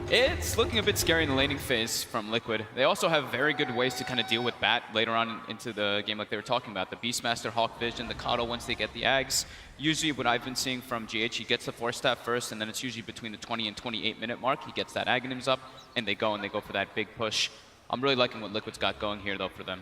It's looking a bit scary in the laning phase from Liquid. They also have very good ways to kind of deal with Bat later on into the game like they were talking about. The Beastmaster, Hawk Vision, the Kato once they get the Ags. Usually what I've been seeing from GH, he gets the 4-staff first, and then it's usually between the 20 and 28-minute mark. He gets that Aghanims up, and they go for that big push. I'm really liking what Liquid's got going here, though, for them.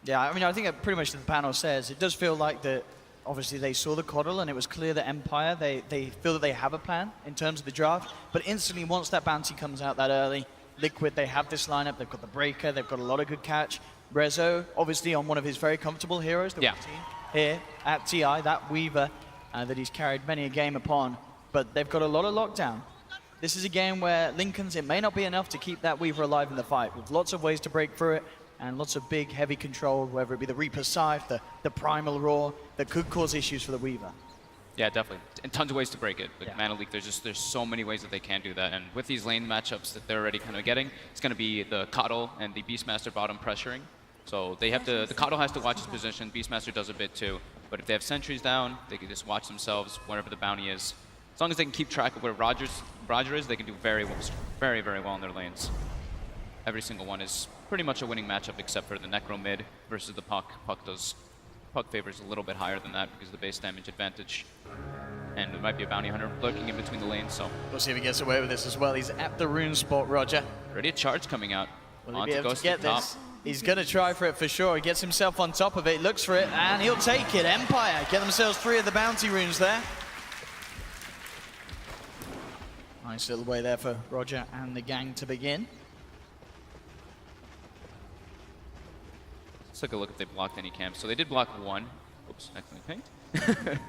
Yeah, I mean, I think that pretty much the panel says, it does feel like that. Obviously, they saw the Coddle, and it was clear that Empire, they feel that they have a plan in terms of the draft. But instantly, once that bounty comes out that early, Liquid, they have this lineup. They've got the Breaker. They've got a lot of good catch. RodjER, obviously, on one of his very comfortable heroes that we've seen here at TI, that Weaver that he's carried many a game upon. But they've got a lot of lockdown. This is a game where Linken's, it may not be enough to keep that Weaver alive in the fight, with lots of ways to break through it. And lots of big, heavy control, whether it be the Reaper Scythe, the Primal Roar, that could cause issues for the Weaver. Yeah, definitely. And tons of ways to break it. Like Mana Leak, there's so many ways that they can do that. And with these lane matchups that they're already kind of getting, it's going to be the Coddle and the Beastmaster bottom pressuring. So they have to, the Coddle has to watch his position, Beastmaster does a bit too. But if they have sentries down, they can just watch themselves wherever the bounty is. As long as they can keep track of where RodjER is, they can do very well in their lanes. Every single one is pretty much a winning matchup except for the Necro mid versus the Puck. Puck favors a little bit higher than that because of the base damage advantage. And there might be a bounty hunter lurking in between the lanes, so. We'll see if he gets away with this as well. He's at the rune spot, RodjER. Already a charge coming out. Will he be able to get this? He's going to try for it for sure. He gets himself on top of it, looks for it, and he'll take it. Empire get themselves 3 of the bounty runes there. Nice little way there for RodjER and the gang to begin. Let's take a look if they blocked any camps. So they did block one. Oops, accidentally pinged.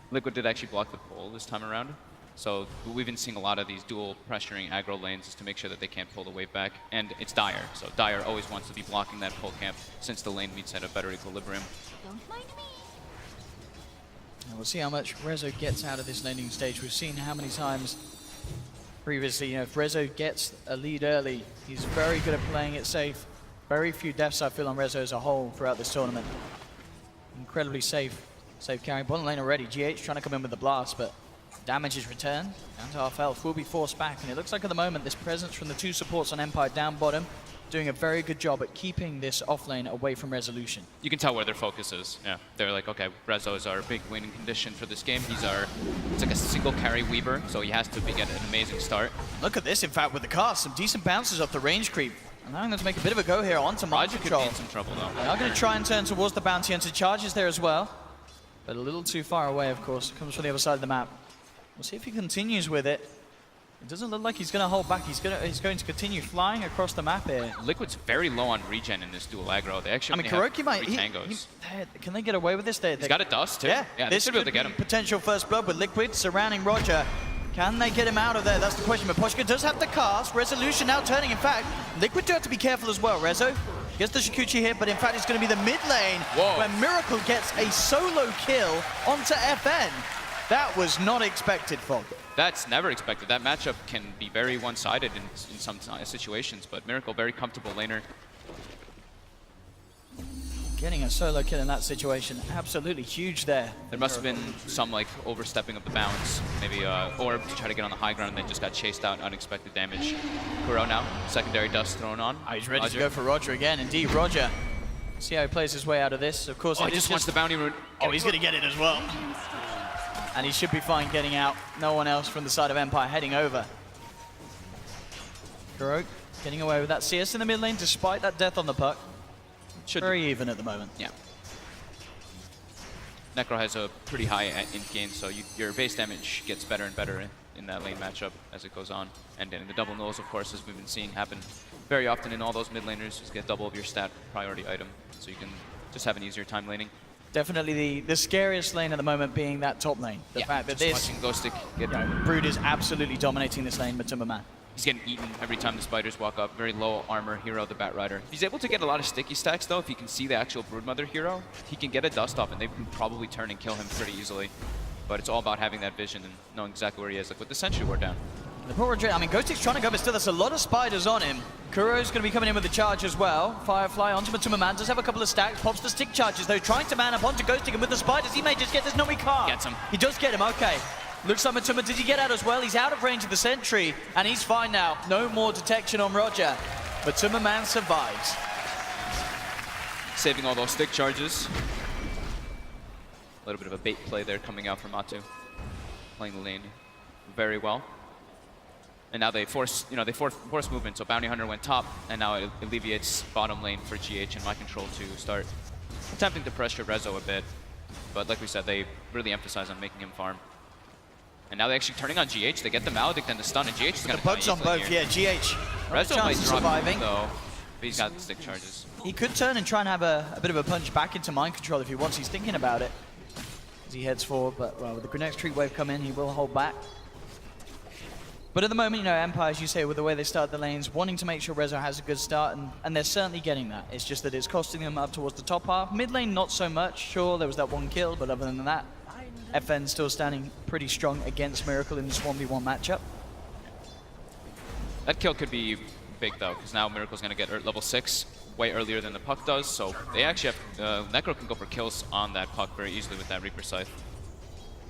Liquid did actually block the pole this time around. So we've been seeing a lot of these dual pressuring aggro lanes just to make sure that they can't pull the wave back. And it's Dire. So Dire always wants to be blocking that pole camp since the lane meets at a better equilibrium. Don't mind me. And we'll see how much RodjER gets out of this laning stage. We've seen how many times previously, you know, if RodjER gets a lead early, he's very good at playing it safe. Very few deaths I feel on RodjER as a whole throughout this tournament. Incredibly safe carry. Bottom lane already. GH trying to come in with the blast, but damage is returned. Down to half health. Will be forced back, and it looks like at the moment this presence from the 2 supports on Empire down bottom doing a very good job at keeping this off lane away from resolution. You can tell where their focus is. Yeah, they're like, okay, RodjER is our big winning condition for this game. He's our, it's like a single carry Weaver, so he has to get an amazing start. Look at this, in fact, with the cast, some decent bounces off the range creep. And I'm going to make a bit of a go here onto mind control. Could be in some trouble though. They are going to try and turn towards the bounty hunter. Charges there as well, but a little too far away, of course. Comes from the other side of the map. We'll see if he continues with it. It doesn't look like he's going to hold back. He's going to continue flying across the map here. Liquid's very low on regen in this dual aggro. They actually KuroKy might. tangos. Can they get away with this? He's got a dust too. Yeah, they this should be able to get him. Potential first blood with Liquid surrounding RodjER. Can they get him out of there? That's the question. But Poshka does have the cast. Resolution now turning. In fact, Liquid do have to be careful as well. Rezo gets the Shikuchi hit, but in fact it's going to be the mid lane where Miracle gets a solo kill onto FN. That was not expected, Fog. That's never expected. That matchup can be very one-sided in some situations, but Miracle, very comfortable laner. Getting a solo kill in that situation, absolutely huge there. There must have been some like overstepping of the bounds, maybe, or to try to get on the high ground and they just got chased out, unexpected damage. Kuro now, secondary dust thrown on. Oh, he's ready to go for RodjER again. Indeed, RodjER. See how he plays his way out of this. Of course, he just wants the bounty rune. Oh, he's going to get it as well. And he should be fine getting out. No one else from the side of Empire heading over. Kuro getting away with that. CS in the mid lane despite that death on the puck. Very even at the moment. Yeah. Necro has a pretty high int gain, so your base damage gets better and better in that lane matchup as it goes on. And then the double nulls, of course, as we've been seeing happen very often in all those mid laners, just get double of your stat priority item, so you can just have an easier time laning. Definitely the scariest lane at the moment being that top lane. The fact that this watching Ghostic get Brood is absolutely dominating this lane, Matumba Man. He's getting eaten every time the spiders walk up. Very low armor hero, the Bat Rider. If he's able to get a lot of sticky stacks though, if he can see the actual Broodmother hero, he can get a dust off and they can probably turn and kill him pretty easily. But it's all about having that vision and knowing exactly where he is. Like with the Sentry Ward down. The poor I mean, Ghostic's trying to go, but still there's a lot of spiders on him. Kuro's going to be coming in with the charge as well. Firefly onto Matumba Man, does have a couple of stacks, pops the stick charges though, trying to man up onto Ghostic, and with the spiders he may just get this, no he can't. Gets him. He does get him, okay. Looks like Matuma, did he get out as well? He's out of range of the sentry, and he's fine now. No more detection on RodjER. Matuma Man survives. Saving all those stick charges. A little bit of a bait play there coming out from Matu. Playing the lane very well. And now they force movement, so Bounty Hunter went top, and now it alleviates bottom lane for GH and My Control to start attempting to pressure Rezo a bit. But like we said, they really emphasize on making him farm. And now they're actually turning on GH. They get the Maledict and the stun, and GH is going to die. The bugs on both, here. Yeah, GH. Rezo might drop surviving. him, though, but he's got the stick charges. He could turn and try and have a bit of a punch back into Mind Control if he wants. He's thinking about it as he heads forward, but well, with the next Treat Wave come in, he will hold back. But at the moment, you know, Empire, as you say, with the way they start the lanes, wanting to make sure Rezo has a good start, and they're certainly getting that. It's just that it's costing them up towards the top half. Mid lane, not so much. Sure, there was that one kill, but other than that, FN still standing pretty strong against Miracle in this 1v1 matchup. That kill could be big, though, because now Miracle's going to get level 6 way earlier than the Puck does, so they actually have... Necro can go for kills on that Puck very easily with that Reaper Scythe.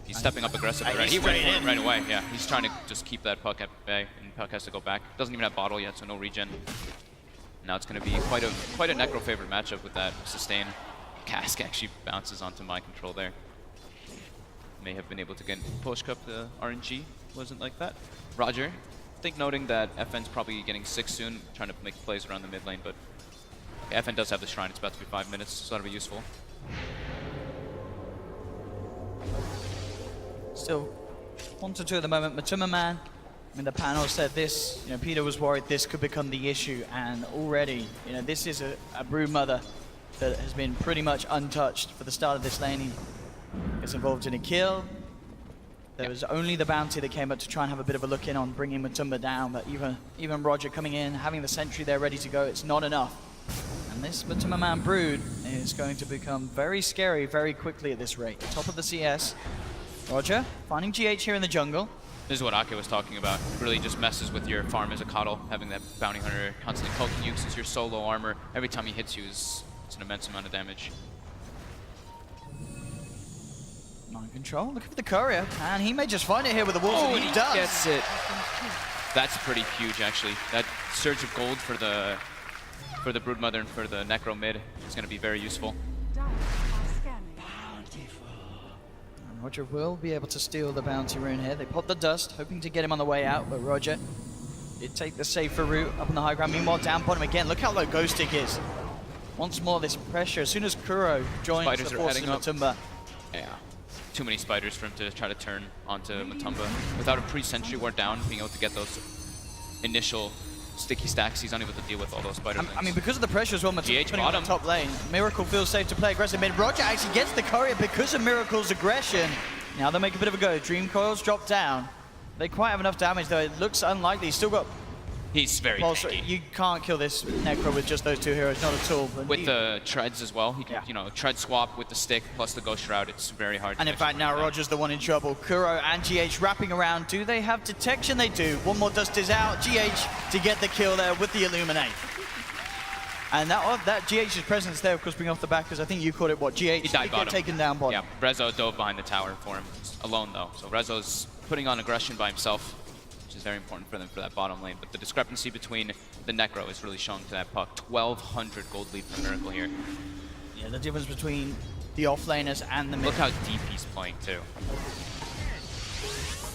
He's stepping up aggressively, right? He went for it right away, yeah. He's trying to just keep that Puck at bay, and Puck has to go back. Doesn't even have bottle yet, so no regen. Now it's going to be quite a Necro favored matchup with that sustain. Cask actually bounces onto My Control there. May have been able to get push cup the RNG, wasn't like that. RodjER, I think noting that FN's probably getting 6 soon, trying to make plays around the mid lane, but okay, FN does have the Shrine. It's about to be 5 minutes, so that'll be useful. Still 1-2 at the moment. Matuma Man, I mean, the panel said this, you know, Peter was worried this could become the issue, and already, you know, this is a brood mother that has been pretty much untouched for the start of this lane. He gets involved in a kill. There was only the bounty that came up to try and have a bit of a look in on bringing Matuma down, but even RodjER coming in, having the sentry there ready to go, it's not enough. And this Matuma Man brood is going to become very scary very quickly at this rate. Top of the CS. RodjER finding GH here in the jungle. This is what Ake was talking about. It really just messes with your farm as a coddle, having that Bounty Hunter constantly poking you since your solo armor. Every time he hits you, it's an immense amount of damage. Mind Control, looking for the courier, and he may just find it here with the wolves, Oh, and he does. Gets it. That's pretty huge, actually. That surge of gold for the Broodmother and for the Necro mid is going to be very useful. RodjER will be able to steal the bounty rune here. They pop the dust, hoping to get him on the way out, but RodjER did take the safer route up on the high ground. Meanwhile, down bottom again. Look how low Ghost Stick is. Once more, this pressure. As soon as Kuro joins Spiders the forces of Matumba. Yeah. Too many spiders for him to try to turn onto Matumba. Without a pre-sentry ward down, being able to get those initial sticky stacks, he's unable to deal with all those spider I mean, because of the pressure as well, Matumba putting on the top lane. Miracle feels safe to play aggressive mid. RodjER actually gets the courier because of Miracle's aggression. Now they'll make a bit of a go. Dream Coils drop down. They quite have enough damage, though. It looks unlikely. He's still got... He's very tanky. You can't kill this Necro with just those two heroes, not at all. But with the treads as well, he can, you know, tread swap with the stick plus the Ghost Shroud. It's very hard. And in fact, now RodjER's the one in trouble. Kuro and GH wrapping around. Do they have detection? They do. One more dust is out. GH to get the kill there with the Illuminate. And that GH's presence there, of course, bring off the back, because I think you called it, what, GH? He died bottom. Taken down bottom. Yeah, Rezo dove behind the tower for him, alone though. So Rezo's putting on aggression by himself, which is very important for them for that bottom lane. But the discrepancy between the Necro is really showing to that Puck. 1,200 gold lead for Miracle here. Yeah, the difference between the offlaners and the mid. Look how deep he's playing too.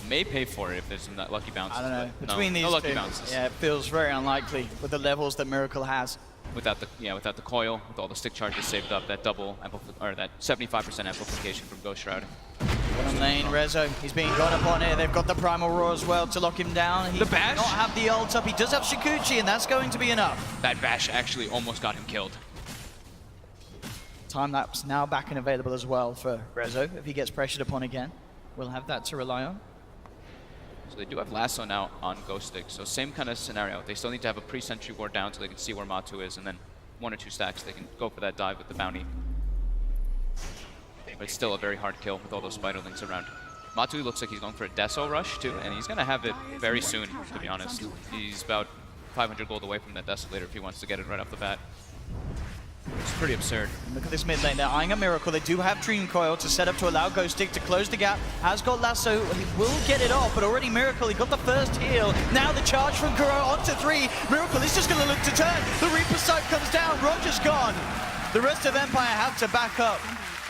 May pay for it if there's some lucky bounces. I don't know. Between these lucky bounces. Yeah, it feels very unlikely with the levels that Miracle has. Without the coil, with all the stick charges saved up, that double or that 75% amplification from Ghost Shroud. Bottom lane, Rezo, he's being gone upon here. They've got the Primal Roar as well to lock him down. He the bash? does not have the ult up. He does have Shikuchi, and that's going to be enough. That bash actually almost got him killed. Time lapse now back and available as well for Rezo. If he gets pressured upon again, we'll have that to rely on. So they do have Lasso now on Ghost Stick, so same kind of scenario. They still need to have a pre-sentry ward down so they can see where Matu is, and then 1 or 2 stacks they can go for that dive with the bounty. But it's still a very hard kill with all those spiderlings around. Matu looks like he's going for a Deso rush too, and he's going to have it very soon, to be honest. He's about 500 gold away from that Desolator if he wants to get it right off the bat. It's pretty absurd. And look at this mid lane. They're eyeing a Miracle. They do have Dream Coil to set up to allow Ghost Stick to close the gap. Has got Lasso. He will get it off, but already Miracle. He got the first heal. Now the charge from Kuro onto 3. Miracle is just going to look to turn. The Reaper's sight comes down. RodjER's gone. The rest of Empire have to back up.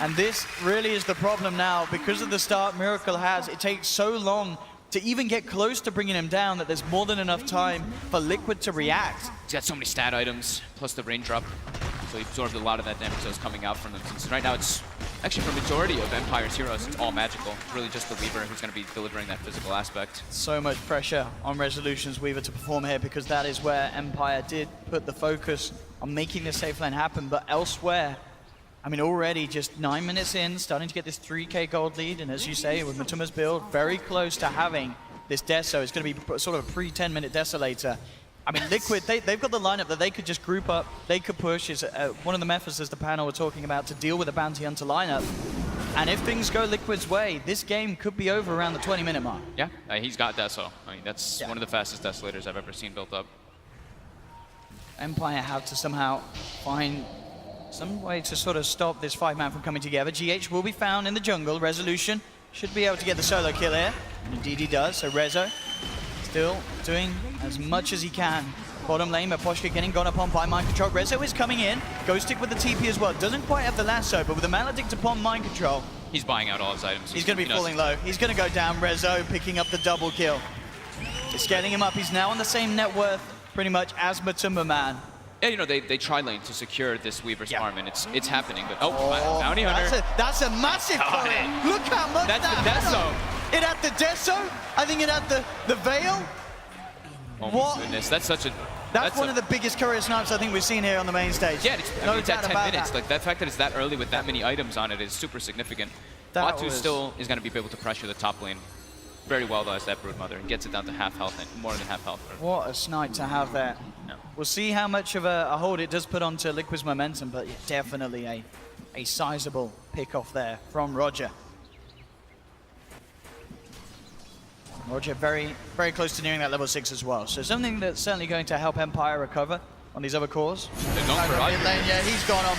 And this really is the problem now. Because of the start Miracle has, it takes so long to even get close to bringing him down that there's more than enough time for Liquid to react. He's got so many stat items, plus the raindrop. So he absorbed a lot of that damage that was coming out from them. Since right now it's actually for the majority of Empire's heroes, it's all magical. It's really just the Weaver who's going to be delivering that physical aspect. So much pressure on Resolution's Weaver to perform here because that is where Empire did put the focus on making the safe lane happen. But elsewhere, I mean, already just 9 minutes in, starting to get this 3k gold lead. And as you say, with Matumba's build, very close to having this Deso. It's going to be sort of a pre-10-minute Desolator. I mean, Liquid, they've got the lineup that they could just group up, they could push. Is one of the methods, as the panel were talking about, to deal with a bounty hunter lineup. And if things go Liquid's way, this game could be over around the 20-minute mark. Yeah, he's got Deso. I mean, that's one of the fastest Desolators I've ever seen built up. Empire have to somehow find some way to sort of stop this 5-man from coming together. GH will be found in the jungle. Resolution should be able to get the solo kill here. And indeed he does. So Rezo still doing as much as he can. Bottom lane, Maposhka getting gone upon by Mind Control. Rezo is coming in. Ghost Stick with the TP as well. Doesn't quite have the lasso, but with the Maledict upon Mind Control, he's buying out all his items. He's going to be falling low. He's going to go down. Rezo picking up the double kill. It's getting him up. He's now on the same net worth pretty much as Matumba Man. Yeah, you know, they tried lane to secure this Weaver's farm, and it's happening. But Bounty Hunter. That's a massive courier. Look how much that's that the Deso. It had the Deso. I think it had the Veil. Oh what? My goodness, that's such a... That's one of the biggest courier snipes I think we've seen here on the main stage. Yeah, it's at 10 minutes. Like, that fact that it's that early with that many items on it is super significant. Matu still is going to be able to pressure the top lane very well, though, as that Broodmother, and gets it down to half health, and more than half health. What a snipe to have there. No. We'll see how much of a hold it does put onto Liquid's momentum, but yeah, definitely a sizable pick off there from RodjER. RodjER very, very close to nearing that level 6 as well. So something that's certainly going to help Empire recover on these other cores. They're going for RodjER. Yeah, he's gone on.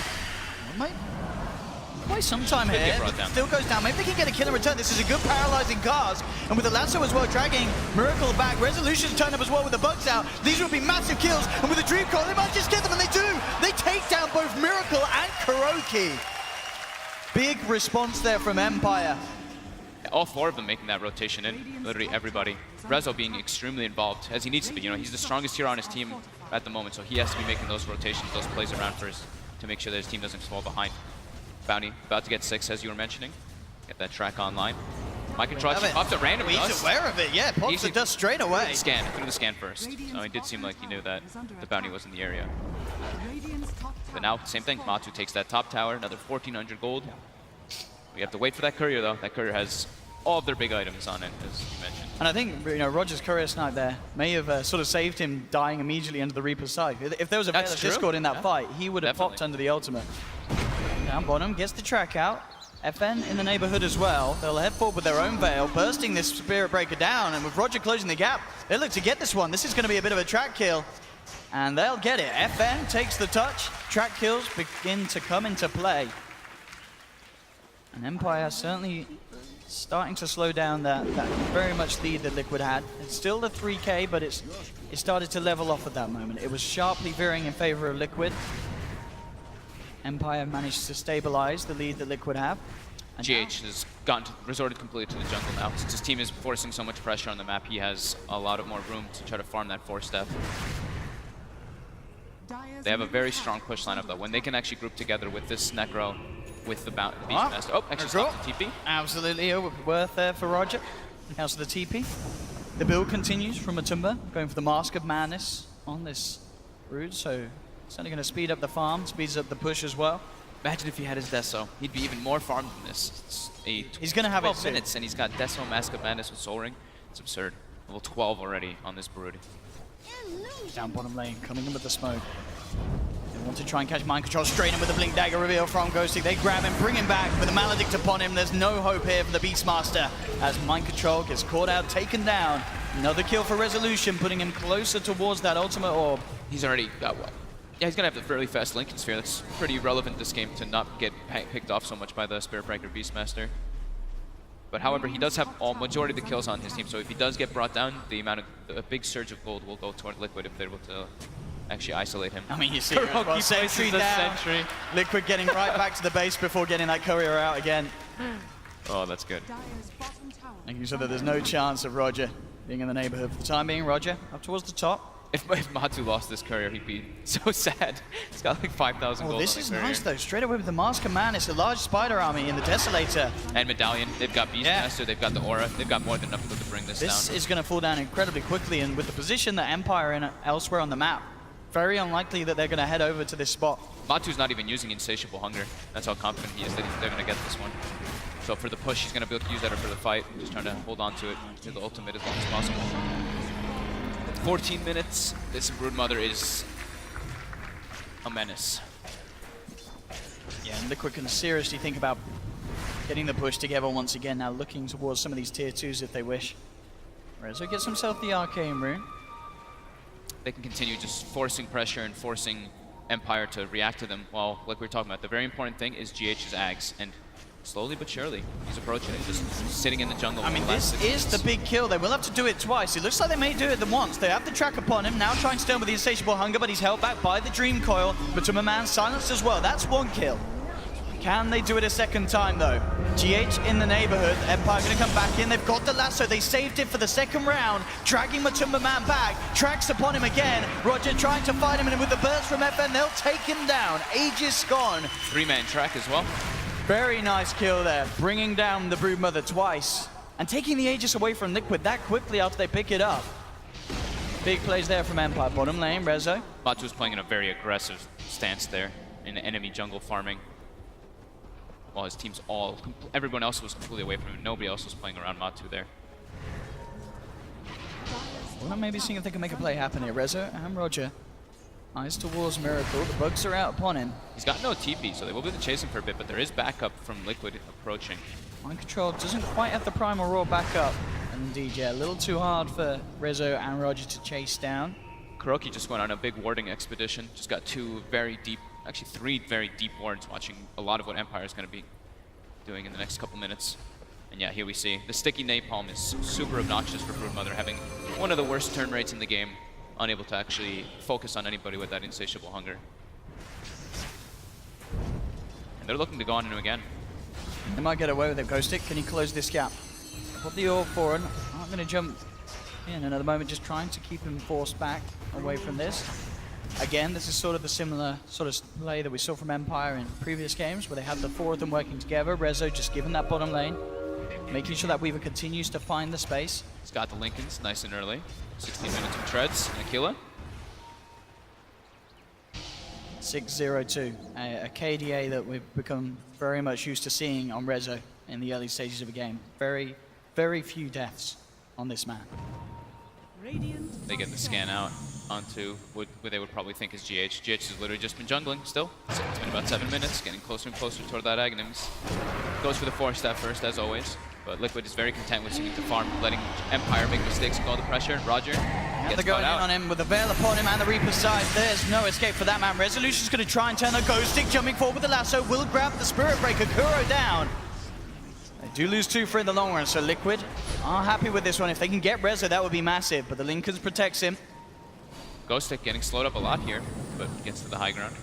Quite some time here. Still goes down. Maybe they can get a kill in return. This is a good paralyzing cast. And with the lasso as well, dragging Miracle back. Resolution's turned up as well with the bugs out. These would be massive kills. And with the Dream Coil, they might just get them, and they do. They take down both Miracle and KuroKy. Big response there from Empire. All 4 of them making that rotation in, literally everybody. Rezo being extremely involved, as he needs to be. You know, he's the strongest hero on his team at the moment, so he has to be making those rotations, those plays around first to make sure that his team doesn't fall behind. Bounty about to get 6, as you were mentioning. Get that track online. My control popped a random dust. He's aware of it, yeah. Pops the dust straight away. Through the scan first. So it did seem like he knew that the bounty was in the area. But now, same thing. Matu takes that top tower, another 1,400 gold. We have to wait for that courier, though. That courier has all of their big items on it, as you mentioned. And I think, you know, RodjER's courier snipe there may have sort of saved him dying immediately under the Reaper's side. If there was a Veil of Discord in that fight, he would have popped under the ultimate. Down bottom, gets the track out. FN in the neighborhood as well. They'll head forward with their own Veil, bursting this Spirit Breaker down, and with RodjER closing the gap, they look to get this one. This is going to be a bit of a track kill, and they'll get it. FN takes the touch. Track kills begin to come into play. And Empire certainly starting to slow down that very much lead that Liquid had. It's still the 3k, but it started to level off at that moment. It was sharply veering in favor of Liquid. Empire managed to stabilize the lead that Liquid have. And GH has resorted completely to the jungle now. Since his team is forcing so much pressure on the map, he has a lot of more room to try to farm that 4-step. They have a very strong push lineup, though. When they can actually group together with this Necro, with the Beastmaster. Oh, actually stopped the TP. Absolutely worth there for RodjER. House of the TP. The build continues from Matumba, going for the Mask of Madness on this Brood, so certainly going to speed up the farm, speeds up the push as well. Imagine if he had his Deso. He'd be even more farmed than this. He's going to have 12 minutes, and he's got Deso, Mask of Madness with Soul Ring. It's absurd. Level 12 already on this Brood. Down bottom lane, coming in with the smoke. They want to try and catch Mind Control straight in with the Blink Dagger reveal from Ghosty. They grab him, bring him back with a Maledict upon him. There's no hope here for the Beastmaster as Mind Control gets caught out, taken down. Another kill for Resolution, putting him closer towards that ultimate orb. He's already got, what, Yeah, he's going to have the fairly fast Lincoln Sphere. That's pretty relevant this game to not get picked off so much by the Spirit Breaker Beastmaster. But however, he does have majority of the kills on his team, so if he does get brought down, a big surge of gold will go toward Liquid if they're able to actually isolate him. I mean, you see it as well. Sentry down. Liquid getting right back to the base before getting that courier out again. Oh, that's good. Making sure that there's no chance of RodjER being in the neighborhood. For the time being, RodjER up towards the top. If Matu lost this courier, he'd be so sad. He's got like 5,000 gold. This is nice though. Straight away with the Mask of Man, it's a large spider army in the Desolator. And Medallion, they've got Beastmaster, they've got the Aura, they've got more than enough to bring this down. This is going to fall down incredibly quickly, and with the position that Empire in elsewhere on the map, very unlikely that they're going to head over to this spot. Matu's not even using Insatiable Hunger. That's how confident he is that they're going to get this one. So for the push, he's going to be able to use that for the fight. Just trying to hold on to it to the ultimate as long as possible. 14 minutes. This Broodmother is a menace. Yeah, and Liquid can seriously think about getting the push together once again, now looking towards some of these tier 2s if they wish. RodjER gets himself the Arcane Rune. They can continue just forcing pressure and forcing Empire to react to them. While, like we were talking about, the very important thing is GH's Ags, and slowly but surely, he's approaching it, just sitting in the jungle. I mean, this is the big kill. They will have to do it twice. It looks like they may do it once. They have the track upon him, now trying to stone with the Insatiable Hunger, but he's held back by the Dream Coil. But to my man, silenced as well. That's one kill. Can they do it a second time, though? GH in the neighborhood. Empire going to come back in. They've got the lasso. They saved it for the second round. Dragging Matumba Man back. Tracks upon him again. RodjER trying to fight him, and with the burst from FN, they'll take him down. Aegis gone. 3-man track as well. Very nice kill there. Bringing down the Broodmother twice. And taking the Aegis away from Liquid that quickly after they pick it up. Big plays there from Empire. Bottom lane, Rezo. Matu's playing in a very aggressive stance there in the enemy jungle farming. While his team's everyone else was completely away from him. Nobody else was playing around Matu there. Well, maybe seeing if they can make a play happen here. Rezo and RodjER. Eyes towards Miracle. The bugs are out upon him. He's got no TP, so they will be chasing for a bit, but there is backup from Liquid approaching. Mind Control doesn't quite have the Primal Roar backup. Indeed, yeah, a little too hard for Rezo and RodjER to chase down. KuroKy just went on a big warding expedition. Just got 2 very deep, actually 3 very deep wards, watching a lot of what Empire is going to be doing in the next couple minutes. And yeah, here we see the sticky napalm is super obnoxious for Broodmother, having one of the worst turn rates in the game, unable to actually focus on anybody with that Insatiable Hunger. And they're looking to go on him again. They might get away with it. Ghostic, can he close this gap? Put the orb forward. I'm going to jump in another moment, just trying to keep him forced back away from this. Again, this is sort of the similar sort of play that we saw from Empire in previous games, where they had the 4 of them working together. Rezo just given that bottom lane, making sure that Weaver continues to find the space. He's got the Lincolns nice and early. 16 minutes of treads and Aquila. 6-0-2, a KDA that we've become very much used to seeing on Rezo in the early stages of a game. Very, very few deaths on this man. They get the scan out onto what they would probably think is GH. GH has literally just been jungling still. So it's been about 7 minutes, getting closer and closer toward that Aghanims. Goes for the 4-step first, as always. But Liquid is very content with seeming to farm, letting Empire make mistakes and call the pressure. RodjER and they're going in on him with the Veil upon him and the Reaper's side. There's no escape for that man. Resolution's going to try and turn the Ghost Stick, jumping forward with the lasso. Will grab the Spirit Breaker. Kuro down. They do lose 2 for in the long run, so Liquid are happy with this one. If they can get Rezo, that would be massive, but the Lincolns protects him. Ghost Stick getting slowed up a lot here, but gets to the high ground.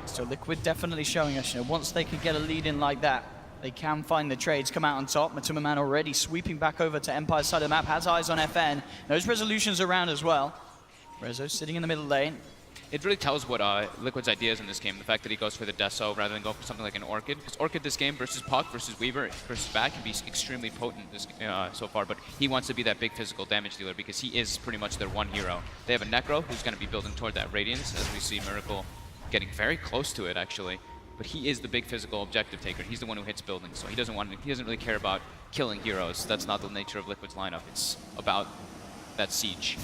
So Liquid definitely showing us, once they can get a lead in like that, they can find the trades, come out on top. Matumba Man already sweeping back over to Empire's side of the map, has eyes on FN. Those resolutions around as well. Rezo sitting in the middle lane. It really tells what Liquid's idea is in this game. The fact that he goes for the Deso rather than go for something like an Orchid. Because Orchid this game versus Puck versus Weaver versus Bat can be extremely potent so far. But he wants to be that big physical damage dealer because he is pretty much their one hero. They have a Necro who's going to be building toward that Radiance, as we see Miracle getting very close to it actually. But he is the big physical objective taker. He's the one who hits buildings, so he doesn't really care about killing heroes. That's not the nature of Liquid's lineup. It's about that siege.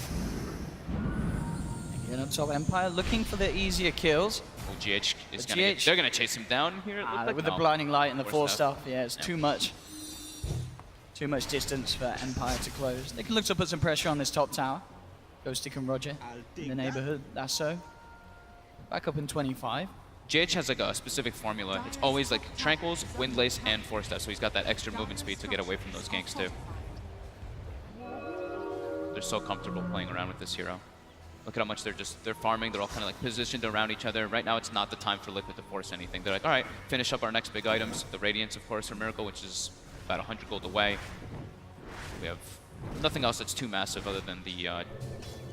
Again on top, Empire looking for the easier kills. Well, GH is they're gonna chase him down here. With the blinding light and the 4-stuff, yeah, it's too much. Too much distance for Empire to close. They can look to put some pressure on this top tower. Ghostic and RodjER in the neighborhood. That's so. Back up in 25. GH has like a specific formula. It's always like Tranquils, Windlace, and Force Step, so he's got that extra movement speed to get away from those ganks too. They're so comfortable playing around with this hero. Look at how much they're farming. They're all kind of like positioned around each other. Right now, it's not the time for Liquid to force anything. They're like, all right, finish up our next big items. The Radiance, of course, or Miracle, which is about 100 gold away. We have nothing else that's too massive other than the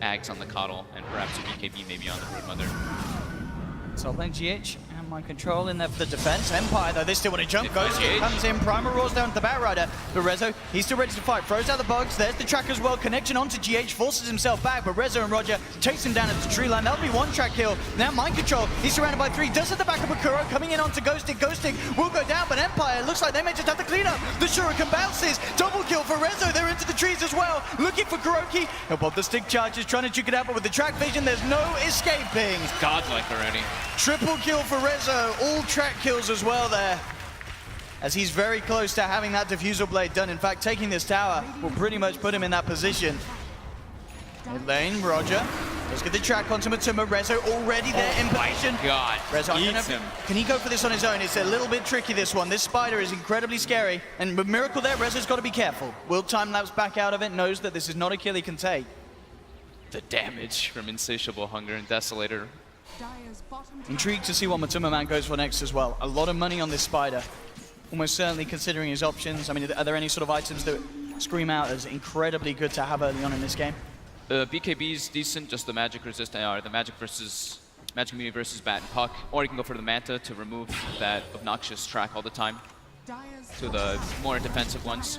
Ags on the Coddle and perhaps a BKB maybe on the Broodmother. So playing GH and Mind Control in there for the defense. Empire, though, they still want to jump. Goes comes in, Primal roars down to the Batrider. But Rezo, he's still ready to fight. Throws out the bugs. There's the track as well. Connection onto GH, forces himself back. But Rezo and RodjER chase him down at the tree line. That'll be one track kill. Now Mind Control, he's surrounded by 3. Does at the back of a Kuro, coming in onto Ghostic. Ghostic will go down, but Empire looks like they may just have to clean up. The Shuriken bounces. Double kill for Rezo. They're into the trees as well. Looking for KuroKy. He'll pop the stick charges, trying to juke it out, but with the track vision, there's no escaping. Godlike already. Triple kill for Rezo, all track kills as well there. As he's very close to having that diffusal blade done. In fact, taking this tower will pretty much put him in that position. Mid lane, RodjER. Let's get the track onto Matuma. Rezo already there in position. God, Rezo, eats him. Can he go for this on his own? It's a little bit tricky, this one. This spider is incredibly scary. And with Miracle there, Rezo's got to be careful. Will time-lapse back out of it, knows that this is not a kill he can take. The damage from Insatiable Hunger and Desolator. Intrigued to see what Matuma Man goes for next as well. A lot of money on this spider. Almost certainly considering his options. I mean, are there any sort of items that scream out as incredibly good to have early on in this game? BKB is decent, just the magic resist, the magic immunity versus Bat and Puck. Or you can go for the Manta to remove that obnoxious track all the time to the more defensive ones.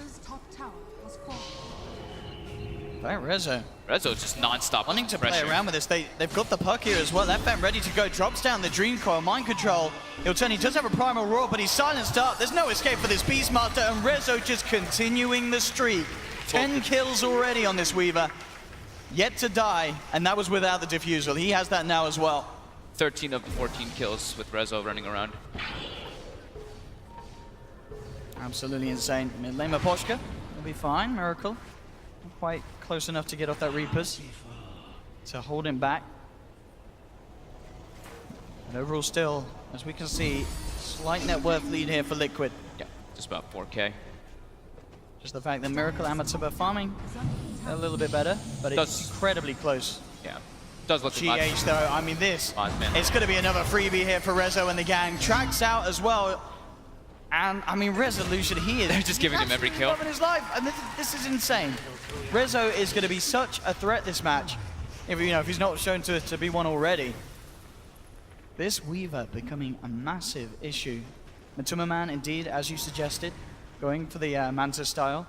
Right, Rezo. Rezo's just non-stop Wanting to pressure. play around with this. They've got the Puck here as well. That fan ready to go. Drops down the Dream Coil. Mind Control. He'll turn. He does have a Primal Roar, but he's silenced up. There's no escape for this Beastmaster. And Rezo just continuing the streak. 10 kills already on this Weaver. Yet to die. And that was without the Diffusal. He has that now as well. 13 of the 14 kills with Rezo running around. Absolutely insane. Mid lane Maposhka will be fine. Miracle. Not quite close enough to get off that Reapers to hold him back. But overall still, as we can see, slight net worth lead here for Liquid. Yeah, just about 4K. Just the fact that Miracle and Matsuba farming a little bit better, but it's incredibly close. Yeah, does look GH though, I mean this, it's going to be another freebie here for Rezo and the gang. Tracks out as well. And, I mean, Resolution, he is... They're just giving him every kill. Loving his life, and this is insane. Rezo is going to be such a threat this match, if he's not shown to be one already. This Weaver becoming a massive issue. Matuma Man, indeed, as you suggested, going for the Manta style.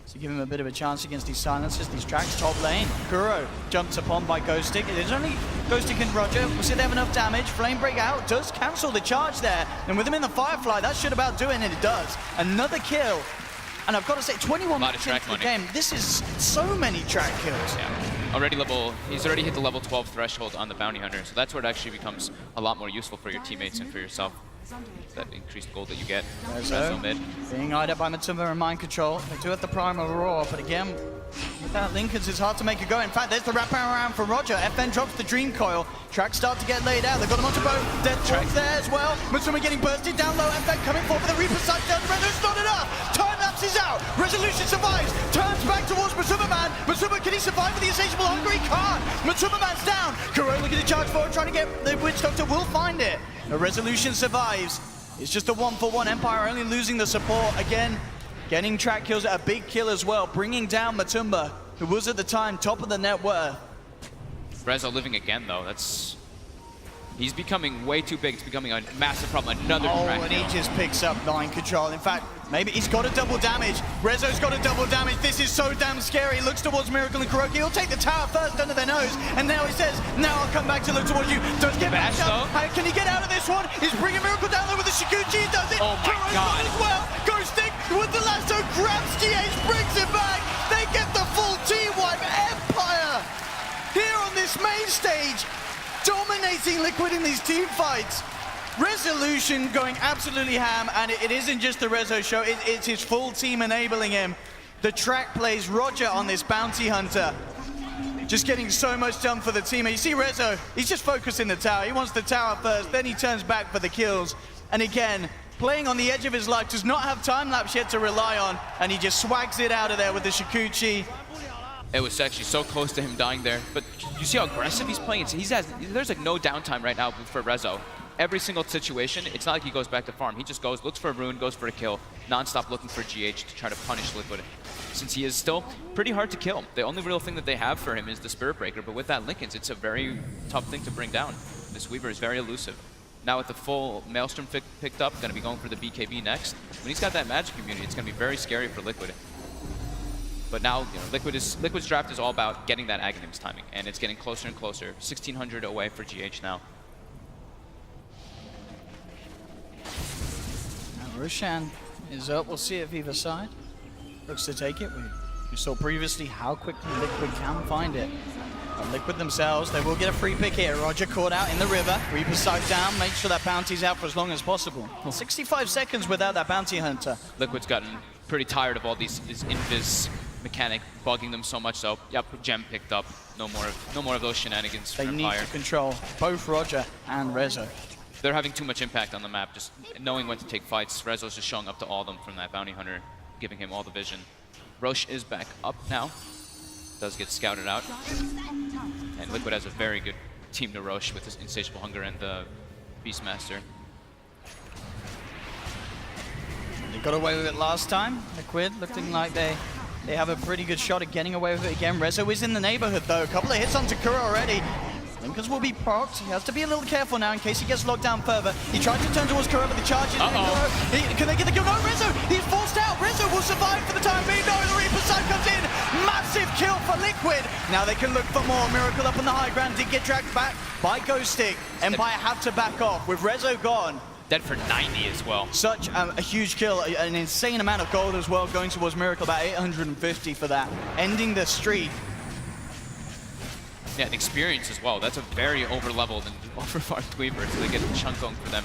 To give him a bit of a chance against these silencers, these tracks. Top lane, Kuro jumps upon by Ghostic. It is only Ghostic and RodjER. We'll see if they have enough damage. Flame Break out does cancel the charge there. And with him in the Firefly, that should about do it, and it does. Another kill. And I've got to say, 21 minutes into the game, this is so many track kills. Yeah, he's already hit the level 12 threshold on the Bounty Hunter, so that's where it actually becomes a lot more useful for your teammates and for yourself. That increased gold that you get. Rezo mid. Being eyed up by Matuma and Mind Control. They do have the Primal Roar, but again, without Lincolns, it's hard to make it go. In fact, there's the wraparound around from RodjER. FN drops the Dream Coil. Tracks start to get laid out. They've got them onto both. Death Tracks there as well. Matuma getting bursted down low. FN coming forward for the Reaper side down. Rezo's not enough. Time-lapse is out. Resolution survives. Turns back towards Matuma Man. Matuma, can he survive with the Insatiable Hunger? He can't. Matuma Man's down. Kuro looking to charge forward, trying to get the Witch Doctor. Will find it. The Resolution survives. It's just a 1-for-1. Empire only losing the support. Again, getting track kills, a big kill as well, bringing down Matumba, who was at the time top of the net worth. Rezo living again, though. He's becoming way too big. It's becoming a massive problem. Another track and kill. he just picks up Mind Control. In fact, maybe he's got a double damage. Rezo's got a double damage. This is so damn scary. He looks towards Miracle and KuroKy. He'll take the tower first under their nose. And now he says, now I'll come back to look towards you. Does get back up. Can he get out of this one? He's bringing Miracle down low with the Shikuchi. He does it. Oh my God. As well. Ghostic with the lasso. Grabs GH. Brings it back. They get the full team wipe. Empire here on this main stage, dominating Liquid in these team fights. Resolution going absolutely ham, and it isn't just the Rezo show, it's his full team enabling him. The track plays RodjER on this Bounty Hunter. just getting so much done for the team. You see RodjER, he's just focusing the tower. He wants the tower first, then he turns back for the kills. And again, playing on the edge of his life, does not have time lapse yet to rely on, and he just swags it out of there with the Shikuchi. It was actually so close to him dying there, but you see how aggressive he's playing? There's like no downtime right now for RodjER. Every single situation, it's not like he goes back to farm. He just goes, looks for a rune, goes for a kill, non-stop looking for GH to try to punish Liquid. Since he is still pretty hard to kill. The only real thing that they have for him is the Spirit Breaker, but with that Linken's, it's a very tough thing to bring down. This Weaver is very elusive. Now with the full Maelstrom picked up, gonna be going for the BKB next. When he's got that magic immunity, it's gonna be very scary for Liquid. But now, you know, Liquid's draft is all about getting that Aghanim's timing, and it's getting closer and closer. 1600 away for GH now. Roshan is up. We'll see if either side looks to take it. We saw previously how quickly Liquid can find it. But Liquid themselves, they will get a free pick here. RodjER caught out in the river. Reaper sight down, make sure that bounty's out for as long as possible. 65 seconds without that bounty hunter. Liquid's gotten pretty tired of all this invis mechanic bugging them so much so. Yep, gem picked up. No more of those shenanigans from They need Empire. to control both RodjER and RodjER. They're having too much impact on the map, just knowing when to take fights. RodjER's just showing up to all of them from that bounty hunter, giving him all the vision. Rosh is back up now. Does get scouted out. And Liquid has a very good team to Rosh with his Insatiable Hunger and the Beastmaster. They got away with it last time. Liquid looking like they have a pretty good shot at getting away with it again. RodjER is in the neighborhood though. A couple of hits onto Kuro already. Linkers will be procced. He has to be a little careful now in case he gets locked down further. He tried to turn towards Kuro, but the charge is Can they get the kill? No, RodjER! He's forced out! RodjER will survive for the time being. No, the Reaper side comes in. Massive kill for Liquid. Now they can look for more. Miracle up on the high ground. Did get dragged back by Ghost Stick. Empire have to back off with RodjER gone. Dead for 90 as well. Such a huge kill, an insane amount of gold as well going towards Miracle, about 850 for that. Ending the streak. Yeah, and experience as well. That's a very over-leveled and over-farmed Weaver, so they get a chunk going for them.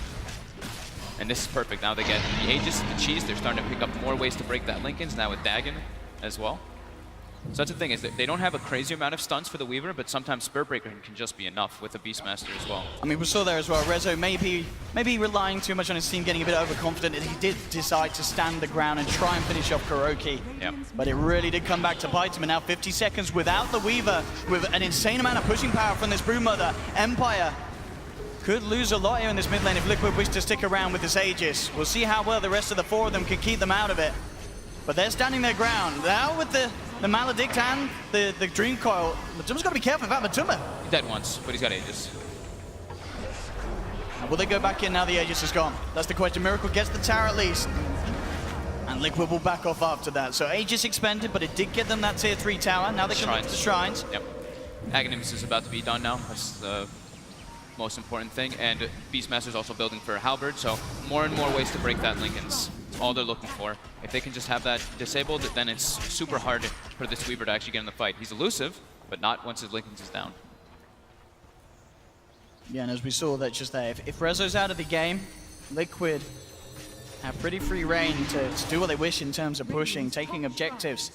And this is perfect. Now they get the Aegis and the Cheese. They're starting to pick up more ways to break that Linken's, now with Dagon as well. So that's the thing, is that they don't have a crazy amount of stunts for the Weaver, but sometimes Spirit Breaker can just be enough with the Beastmaster as well. I mean, we saw there as well, RodjER maybe relying too much on his team, getting a bit overconfident, and he did decide to stand the ground and try and finish off KuroKy. Yep. But it really did come back to bite him, and now 50 seconds without the Weaver, with an insane amount of pushing power from this Broodmother. Empire could lose a lot here in this mid lane if Liquid wish to stick around with this Aegis. We'll see how well the rest of the four of them can keep them out of it. But they're standing their ground. Now with the Maledict and the Dream Coil, Matuma's got to be careful about Matuma. He's dead once, but he's got Aegis. Will they go back in now the Aegis is gone? That's the question. Miracle gets the tower at least. And Liquid will back off after that. So Aegis expended, but it did get them that tier 3 tower. Now they can look to the shrines. Yep. Aghanim's is about to be done now. That's the most important thing. And Beastmaster's also building for Halberd, so more and more ways to break that Linken's. All they're looking for. If they can just have that disabled, then it's super hard for this Weaver to actually get in the fight. He's elusive, but not once his Linken's is down. Yeah, and as we saw that just there, if RodjER's out of the game, Liquid have pretty free reign to do what they wish in terms of pushing, taking objectives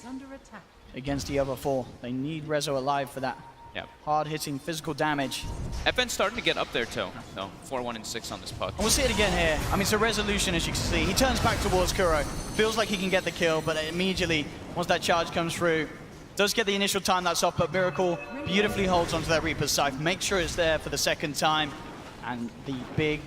against the other four. They need RodjER alive for that. Yep. Hard-hitting physical damage. FN's starting to get up there too. No, 4-1 and 6 on this puck. And we'll see it again here. I mean, so Resolution, as you can see, he turns back towards Kuro. Feels like he can get the kill, but immediately, once that charge comes through, does get the initial time that's off, but Miracle beautifully holds onto that Reaper's Scythe. Make sure it's there for the second time, and the big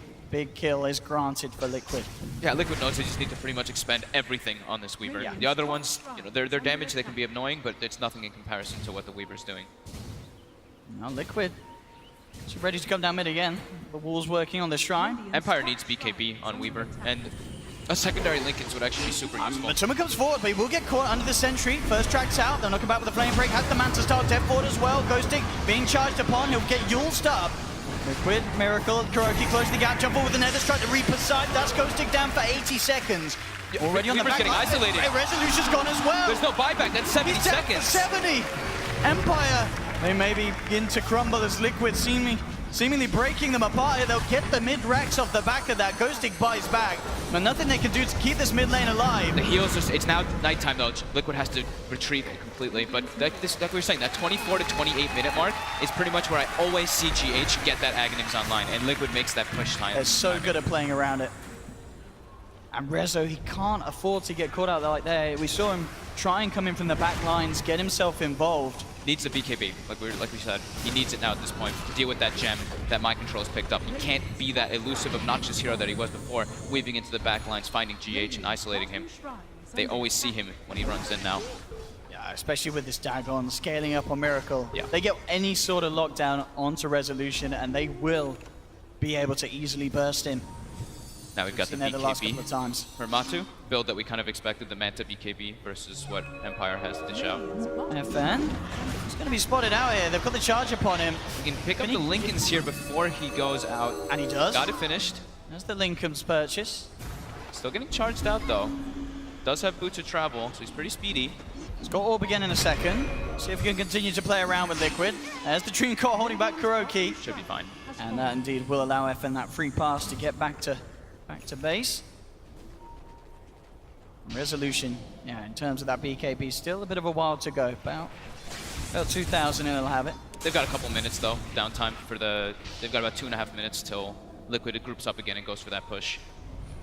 kill is granted for Liquid. Yeah, Liquid knows they just need to pretty much expend everything on this Weaver. Yeah. The other ones, you know, their damage, they can be annoying, but it's nothing in comparison to what the Weaver's doing. Now Liquid, she's ready to come down mid again. The wall's working on the shrine. Empire needs BKB on Weaver, and a secondary Linken's would actually be super useful. Matuma comes forward, but he will get caught under the sentry. First track's out, they'll knock him back with a flame break. Has the Manta start dead forward as well. Ghost Stick being charged upon, he'll get Yuled up. Liquid, Miracle, KuroKy closing the gap, jump forward with the Nether Strike to Reaper's side. That's Ghost Stick down for 80 seconds. Yeah, Already on the Weaver's back getting line. isolated. Resolution's gone as well. There's no buyback, that's 70 He's down for seconds. 70. Empire, they may begin to crumble as Liquid seemingly seemingly breaking them apart here. They'll get the mid-racks off the back of that. Ghosting buys back, but nothing they can do to keep this mid lane alive. The heals, just, it's now nighttime though. Liquid has to retreat completely, but like we were saying, that 24 to 28 minute mark is pretty much where I always see GH get that Aghanims online, and Liquid makes that push time. They're so good at playing around it. And RodjER, he can't afford to get caught out there like that. We saw him try and come in from the back lines, get himself involved. Needs the BKB, like we said. He needs it now at this point to deal with that gem that mind control's picked up. He can't be that elusive, obnoxious hero that he was before, weaving into the back lines, finding GH and isolating him. They always see him when he runs in now. Yeah, especially with this Dagon scaling up on Miracle. Yeah. They get any sort of lockdown onto Resolution, and they will be able to easily burst in. Now we've got the the last couple of BKB times. for Matu, build that we kind of expected, the Manta BKB versus what Empire has to dish out. FN, he's going to be spotted out here. They've got the charge upon him. He can pick up the Lincolns here before he goes out. And he does. Got it finished. There's the Lincoln's purchase. Still getting charged out though. Does have boots of travel, so he's pretty speedy. He's got Orb again in a second. See if he can continue to play around with Liquid. There's the Dream Core holding back KuroKy. Should be fine. And that indeed will allow FN that free pass to get back to base. Resolution, yeah, in terms of that BKB, still a bit of a while to go. About 2,000 and they'll have it. They've got a couple minutes though, downtime for they've got about 2.5 minutes till Liquid groups up again and goes for that push.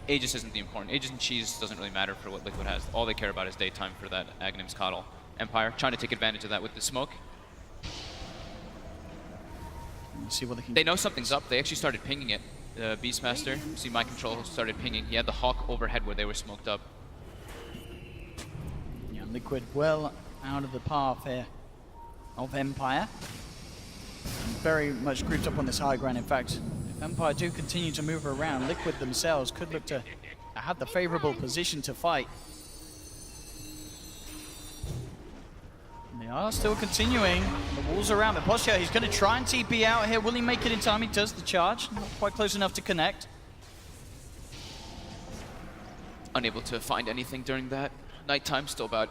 Aegis isn't the important. Aegis and Cheese doesn't really matter for what Liquid has. All they care about is daytime for that Aghanims Coddle. Empire trying to take advantage of that with the smoke. Let's see what they can. They know something's up. They actually started pinging it. The Beastmaster, see Mind Control started pinging. He had the Hawk overhead where they were smoked up. Yeah, Liquid well out of the path here of Empire. Very much grouped up on this high ground. In fact, if Empire do continue to move around, Liquid themselves could look to have the favorable position to fight. They are still continuing. The walls around the posture. He's going to try and TP out here. Will he make it in time? He does the charge. Not quite close enough to connect. Unable to find anything during that nighttime. Still about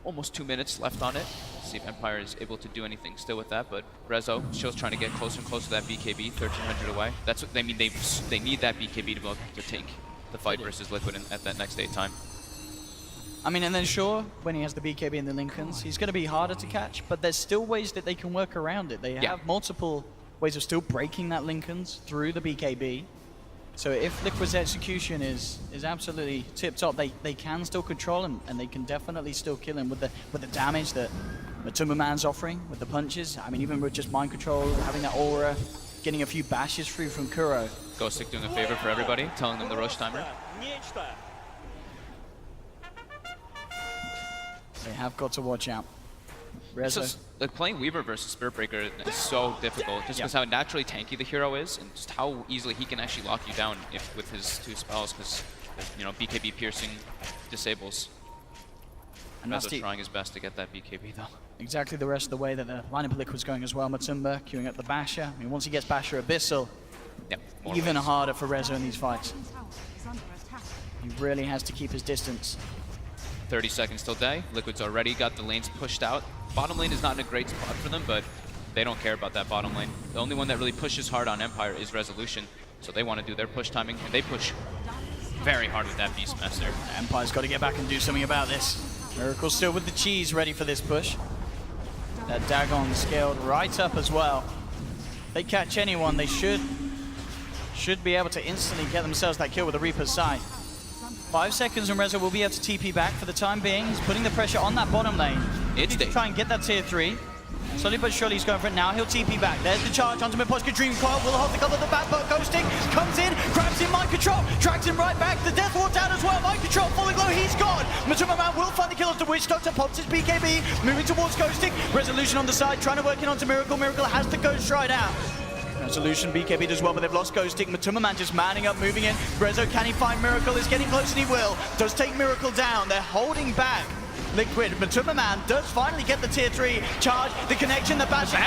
almost 2 minutes left on it. See if Empire is able to do anything still with that. But Rezo, Show's trying to get closer and closer to that BKB, 1,300 away. That's what they mean. They need that BKB to be able to take the fight versus Liquid at that next daytime. I mean, and then sure, when he has the BKB and the Lincolns, he's going to be harder to catch, but there's still ways that they can work around it. They have multiple ways of still breaking that Lincolns through the BKB. So if Liquid's execution is absolutely tip-top, they can still control him, and they can definitely still kill him with the damage that Matuma Man's offering, with the punches. I mean, even with just mind control, having that aura, getting a few bashes through from Kuro. Ghostic doing a favor for everybody, telling them the rush timer. They have got to watch out. Like playing Weaver versus Spirit Breaker is so difficult, just because how naturally tanky the hero is, and just how easily he can actually lock you down with his 2 spells, because BKB piercing disables. And Rezo trying his best to get that BKB though. Exactly the rest of the way that the lineup of Liquid's going as well. Matumba queuing up the Basher. I mean, once he gets Basher Abyssal, even harder for Rezo in these fights. He really has to keep his distance. 30 seconds till day. Liquid's already got the lanes pushed out. Bottom lane is not in a great spot for them, but they don't care about that bottom lane. The only one that really pushes hard on Empire is Resolution, so they want to do their push timing, and they push very hard with that Beastmaster. Empire's got to get back and do something about this. Miracle still with the cheese ready for this push. That Dagon scaled right up as well. If they catch anyone, they should be able to instantly get themselves that kill with the Reaper's Sight. 5 seconds and Rezo will be able to TP back for the time being. He's putting the pressure on that bottom lane. It's to try and get that tier 3. Slowly but surely he's going for it now. He'll TP back. There's the charge onto Miposka. Dream Coil will hold the cover of the back, but Ghosting comes in, grabs him, Mind Control, drags him right back. The Death Ward down as well. Mind Control falling low. He's gone. Matuma Man will find the kill of the Witch Doctor. Pops his BKB, moving towards Ghosting. Resolution on the side, trying to work in onto Miracle. Miracle has the Ghost right out. Resolution BKB'd as well, but they've lost Ghosting. Matuma Man just manning up, moving in. Rezo, can he find Miracle? Is getting close and he will. Does take Miracle down. They're holding back Liquid. Matuma Man does finally get the tier 3 charge. The connection, the bash. No!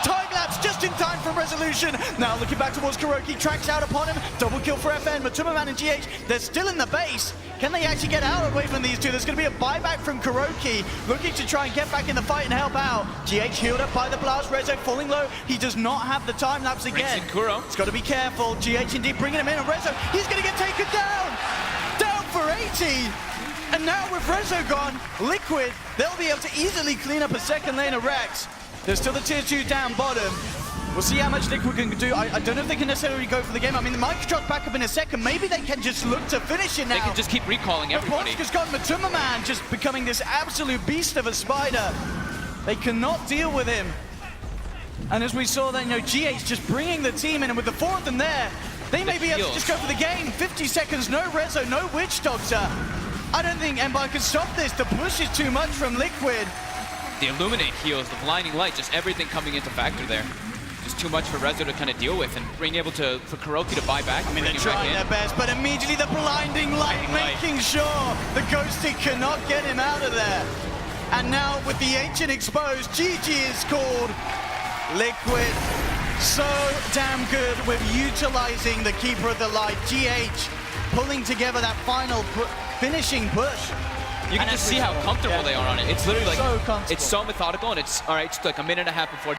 Time lapse just just in time for resolution. Now looking back towards KuroKy, tracks out upon him. Double kill for FN. Matuma and GH, they're still in the base. Can they actually get out away from these two? There's going to be a buyback from KuroKy, looking to try and get back in the fight and help out. GH healed up by the blast. RodjER falling low. He does not have the time lapse again. Brings in Kuro. He's got to be careful. GH indeed bringing him in. And RodjER, he's going to get taken down. Down for 80. And now with RodjER gone, Liquid, they'll be able to easily clean up a second lane of Rex. There's still the tier 2 down bottom. We'll see how much Liquid can do. I don't know if they can necessarily go for the game. I mean, the mic drop back up in a second. Maybe they can just look to finish it now. They can just keep recalling everybody. Polska's got Matuma Man just becoming this absolute beast of a spider. They cannot deal with him. And as we saw then, GH just bringing the team in, and with the 4 of them there, they may be able to just go for the game. 50 seconds, no Rezo, no Witch Doctor. I don't think Empire can stop this. The push is too much from Liquid. The Illuminate heals, the blinding light, just everything coming into factor there. Just too much for RodjER to kind of deal with, and being able to, for KuroKy to buy back. I mean, they're trying their best, but immediately the blinding light making sure the Ghosty cannot get him out of there. And now with the Ancient exposed, GG is called. Liquid, so damn good with utilizing the Keeper of the Light. GH pulling together that final finishing push. You can just see how comfortable they are on it. It's literally like, so comfortable. It's so methodical, and it's, all right, it's like a minute and a half before